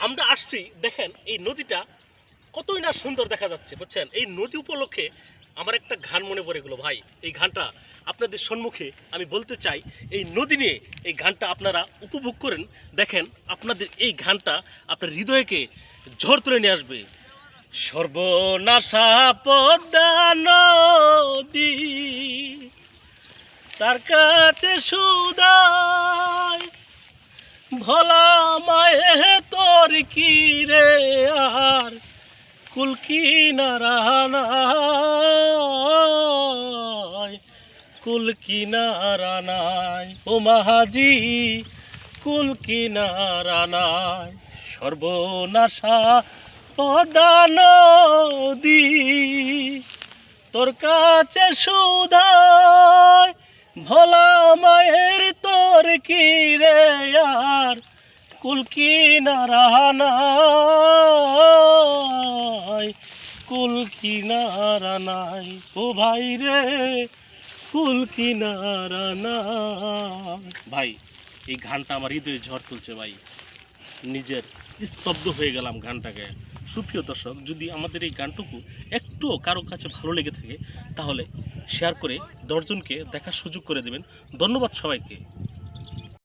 আমরা আসছি, দেখেন এই নদীটা কতই না সুন্দর দেখা যাচ্ছে, বুঝছেন। এই নদী উপলক্ষে আমার একটা গান মনে পড়ে গেলো ভাই। এই গানটা আপনাদের সম্মুখে আমি বলতে চাই। এই নদী নিয়ে এই গানটা আপনারা উপভোগ করেন, দেখেন আপনাদের এই গানটা আপনার হৃদয়কে ঝড় তুলে নিয়ে আসবে। সর্বনাশা পদ্মা নদী, তার কাছে সুদাই ভোলা মায়ে তোর কি রে আর কুল কিনারা নাই, কুল কিনারা নাই ও মাহাজি, কুল কিনারা নাই। সর্বনাশা পদ্মা নদী, তোর কাছে সুধাই ভোলা মায়ের তোর কি রে আর কুল কিনারা নাই, কুল কিনারা নাই ও ভাই রে, কুল কিনারা নাই। ভাই এই গানটা আমার হৃদয়ে ঝড় তুলছে ভাই, নিজের স্তব্ধ হয়ে গেলাম গানটাকে। সুপ্রিয় দর্শক, যদি আমাদের এই গানটুকু একটুও কারো কাছে ভালো লেগে থাকে তাহলে শেয়ার করে 10 জনকে দেখার সুযোগ করে দেবেন। ধন্যবাদ সবাইকে।